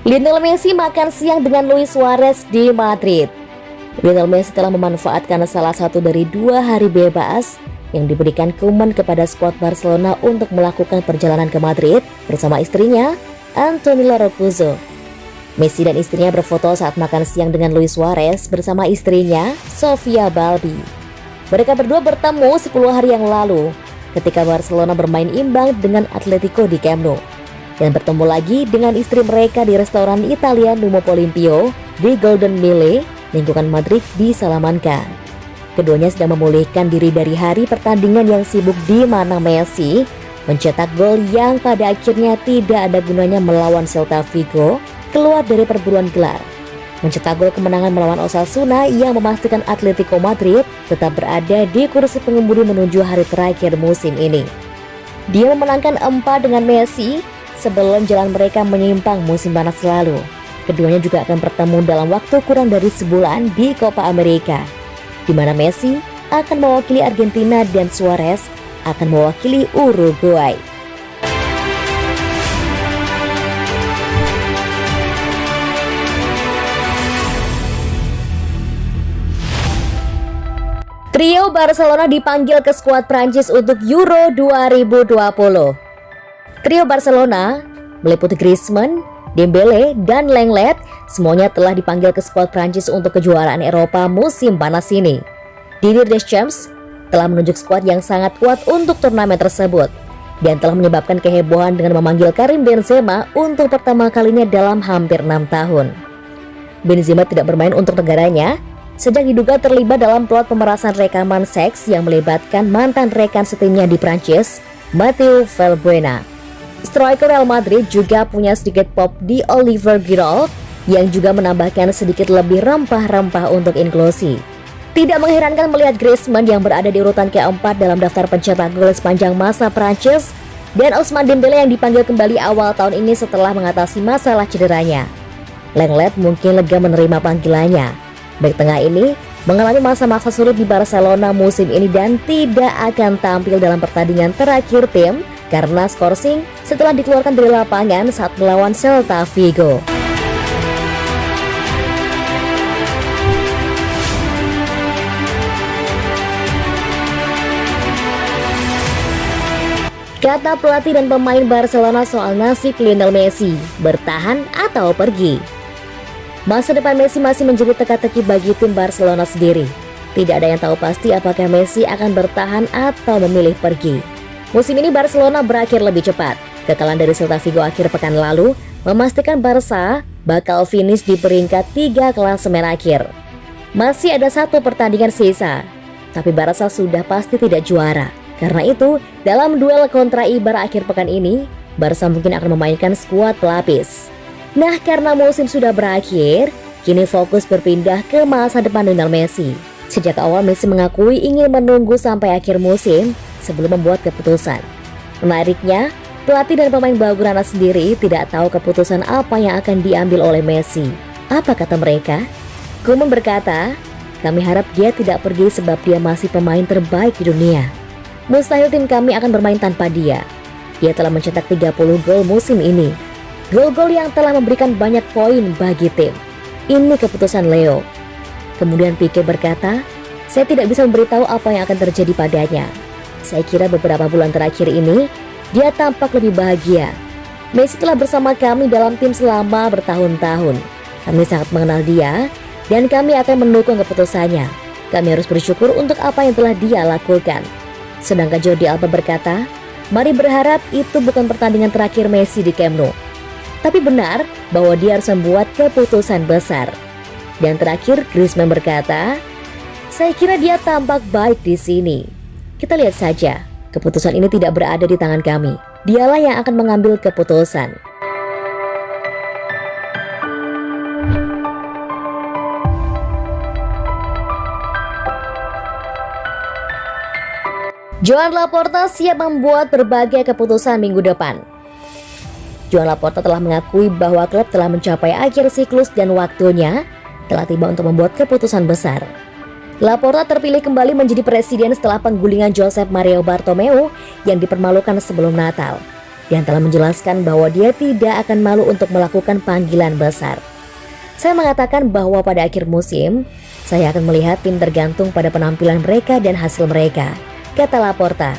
Lionel Messi makan siang dengan Luis Suarez di Madrid. Lionel Messi telah memanfaatkan salah satu dari 2 hari bebas yang diberikan Koeman kepada skuad Barcelona untuk melakukan perjalanan ke Madrid bersama istrinya, Antonella Roccuzzo. Messi dan istrinya berfoto saat makan siang dengan Luis Suarez bersama istrinya, Sofia Balbi. Mereka berdua bertemu 10 hari yang lalu ketika Barcelona bermain imbang dengan Atletico di Camp Nou, dan bertemu lagi dengan istri mereka di restoran Italia Nuovo Olimpio di Golden Mile, lingkungan Madrid di Salamanca. Keduanya sedang memulihkan diri dari hari pertandingan yang sibuk di mana Messi mencetak gol yang pada akhirnya tidak ada gunanya melawan Celta Vigo keluar dari perburuan gelar. Mencetak gol kemenangan melawan Osasuna yang memastikan Atletico Madrid tetap berada di kursi pengemudi menuju hari terakhir musim ini. Dia memenangkan 4 dengan Messi sebelum jalan mereka menyimpang musim panas lalu. Keduanya juga akan bertemu dalam waktu kurang dari sebulan di Copa America, di mana Messi akan mewakili Argentina dan Suarez akan mewakili Uruguay. Trio Barcelona dipanggil ke skuad Prancis untuk Euro 2020. Trio Barcelona meliputi Griezmann, Dembele, dan Lenglet semuanya telah dipanggil ke skuad Prancis untuk kejuaraan Eropa musim panas ini. Didier Deschamps telah menunjuk skuad yang sangat kuat untuk turnamen tersebut dan telah menyebabkan kehebohan dengan memanggil Karim Benzema untuk pertama kalinya dalam hampir 6 tahun. Benzema tidak bermain untuk negaranya sejak diduga terlibat dalam plot pemerasan rekaman seks yang melibatkan mantan rekan setimnya di Prancis, Mathieu Valbuena. Striker Real Madrid juga punya sedikit pop di Oliver Giroud yang juga menambahkan sedikit lebih rempah-rempah untuk inklusi. Tidak mengherankan melihat Griezmann yang berada di urutan keempat dalam daftar pencetak gol sepanjang masa Prancis, dan Ousmane Dembele yang dipanggil kembali awal tahun ini setelah mengatasi masalah cederanya. Lenglet mungkin lega menerima panggilannya. Bek tengah ini mengalami masa-masa sulit di Barcelona musim ini dan tidak akan tampil dalam pertandingan terakhir tim karena skorsing setelah dikeluarkan dari lapangan saat melawan Celta Vigo. Kata pelatih dan pemain Barcelona soal nasib Lionel Messi, bertahan atau pergi. Masa depan Messi masih menjadi teka-teki bagi tim Barcelona sendiri. Tidak ada yang tahu pasti apakah Messi akan bertahan atau memilih pergi. Musim ini Barcelona berakhir lebih cepat. Kekalahan dari Celta Vigo akhir pekan lalu memastikan Barca bakal finish di peringkat 3 klasemen akhir. Masih ada 1 pertandingan sisa, tapi Barca sudah pasti tidak juara. Karena itu, dalam duel kontra Eibar akhir pekan ini, Barca mungkin akan memainkan skuad pelapis. Nah, karena musim sudah berakhir, kini fokus berpindah ke masa depan Lionel Messi. Sejak awal Messi mengakui ingin menunggu sampai akhir musim sebelum membuat keputusan. Menariknya, pelatih dan pemain Blaugrana sendiri tidak tahu keputusan apa yang akan diambil oleh Messi. Apa kata mereka? Koeman berkata, "Kami harap dia tidak pergi sebab dia masih pemain terbaik di dunia. Mustahil tim kami akan bermain tanpa dia. Dia telah mencetak 30 gol musim ini. Gol-gol yang telah memberikan banyak poin bagi tim. Ini keputusan Leo." Kemudian Pique berkata, "Saya tidak bisa memberitahu apa yang akan terjadi padanya. Saya kira beberapa bulan terakhir ini, dia tampak lebih bahagia. Messi telah bersama kami dalam tim selama bertahun-tahun. Kami sangat mengenal dia, dan kami akan mendukung keputusannya. Kami harus bersyukur untuk apa yang telah dia lakukan." Sedangkan Jordi Alba berkata, "Mari berharap itu bukan pertandingan terakhir Messi di Camp Nou. Tapi benar bahwa dia harus membuat keputusan besar." Dan terakhir Griezmann berkata, "Saya kira dia tampak baik di sini. Kita lihat saja, keputusan ini tidak berada di tangan kami. Dialah yang akan mengambil keputusan." Joan Laporta siap membuat berbagai keputusan minggu depan. Joan Laporta telah mengakui bahwa klub telah mencapai akhir siklus dan waktunya telah tiba untuk membuat keputusan besar. Laporta terpilih kembali menjadi presiden setelah penggulingan Josep Maria Bartomeu yang dipermalukan sebelum Natal. dan telah menjelaskan bahwa dia tidak akan malu untuk melakukan panggilan besar. Saya mengatakan bahwa pada akhir musim, saya akan melihat tim tergantung pada penampilan mereka dan hasil mereka, kata Laporta.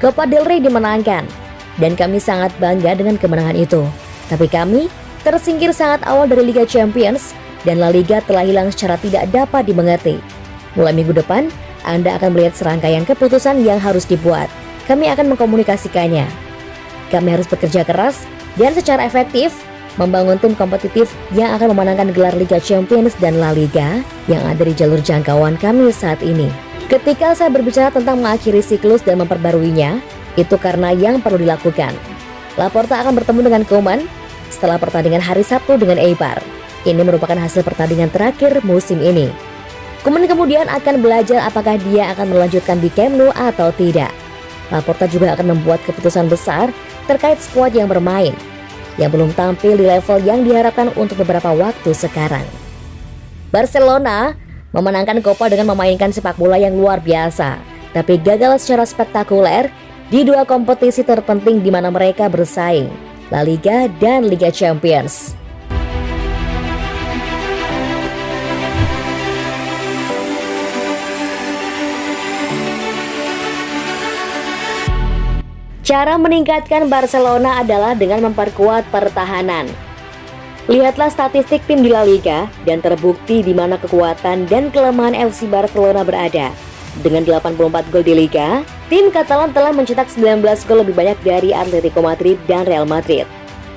Copa del Rey dimenangkan, dan kami sangat bangga dengan kemenangan itu. Tapi kami tersingkir sangat awal dari Liga Champions, dan La Liga telah hilang secara tidak dapat dimengerti. Mulai minggu depan, Anda akan melihat serangkaian keputusan yang harus dibuat. Kami akan mengkomunikasikannya. Kami harus bekerja keras dan secara efektif membangun tim kompetitif yang akan memenangkan gelar Liga Champions dan La Liga yang ada di jalur jangkauan kami saat ini. Ketika saya berbicara tentang mengakhiri siklus dan memperbaruinya, itu karena yang perlu dilakukan. Laporta akan bertemu dengan Koeman setelah pertandingan hari Sabtu dengan Eibar. Ini merupakan hasil pertandingan terakhir musim ini. Koeman kemudian akan belajar apakah dia akan melanjutkan di Camp Nou atau tidak. Laporta juga akan membuat keputusan besar terkait skuad yang bermain, yang belum tampil di level yang diharapkan untuk beberapa waktu sekarang. Barcelona memenangkan Copa dengan memainkan sepak bola yang luar biasa, tapi gagal secara spektakuler di dua kompetisi terpenting di mana mereka bersaing, La Liga dan Liga Champions. Cara meningkatkan Barcelona adalah dengan memperkuat pertahanan. Lihatlah statistik tim di La Liga dan terbukti di mana kekuatan dan kelemahan FC Barcelona berada. Dengan 84 gol di Liga, tim Katalan telah mencetak 19 gol lebih banyak dari Atletico Madrid dan Real Madrid.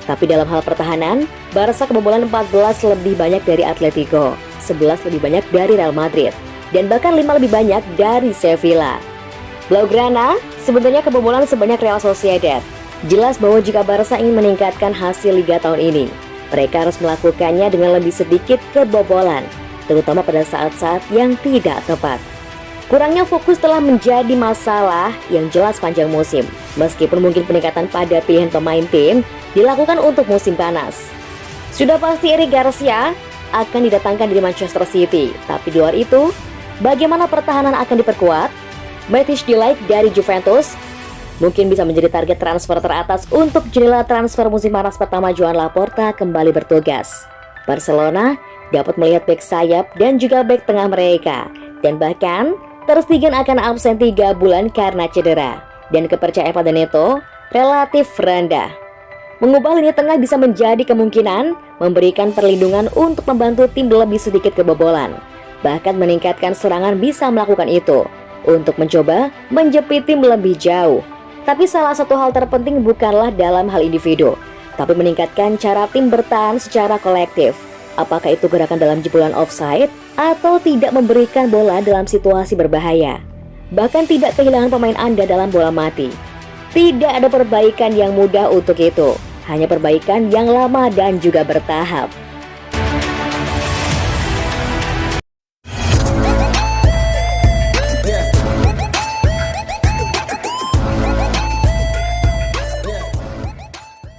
Tapi dalam hal pertahanan, Barca kebobolan 14 lebih banyak dari Atletico, 11 lebih banyak dari Real Madrid, dan bahkan 5 lebih banyak dari Sevilla. Blaugrana sebenarnya kebobolan sebanyak Real Sociedad. Jelas bahwa jika Barca ingin meningkatkan hasil Liga tahun ini, mereka harus melakukannya dengan lebih sedikit kebobolan, terutama pada saat-saat yang tidak tepat. Kurangnya fokus telah menjadi masalah yang jelas panjang musim, meskipun mungkin peningkatan pada pilihan pemain tim dilakukan untuk musim panas. Sudah pasti Eric Garcia akan didatangkan dari Manchester City, tapi di luar itu, bagaimana pertahanan akan diperkuat? Matthijs de Ligt dari Juventus mungkin bisa menjadi target transfer teratas untuk jendela transfer musim panas pertama Joan Laporta kembali bertugas. Barcelona dapat melihat bek sayap dan juga bek tengah mereka, dan bahkan Ter Stegen akan absen 3 bulan karena cedera, dan kepercayaan pada Neto relatif rendah. Mengubah lini tengah bisa menjadi kemungkinan memberikan perlindungan untuk membantu tim lebih sedikit kebobolan, bahkan meningkatkan serangan bisa melakukan itu untuk mencoba menjepit tim lebih jauh. Tapi salah satu hal terpenting bukanlah dalam hal individu, tapi meningkatkan cara tim bertahan secara kolektif. Apakah itu gerakan dalam jebolan offside atau tidak memberikan bola dalam situasi berbahaya, bahkan tidak kehilangan pemain Anda dalam bola mati. Tidak ada perbaikan yang mudah untuk itu, hanya perbaikan yang lama dan juga bertahap.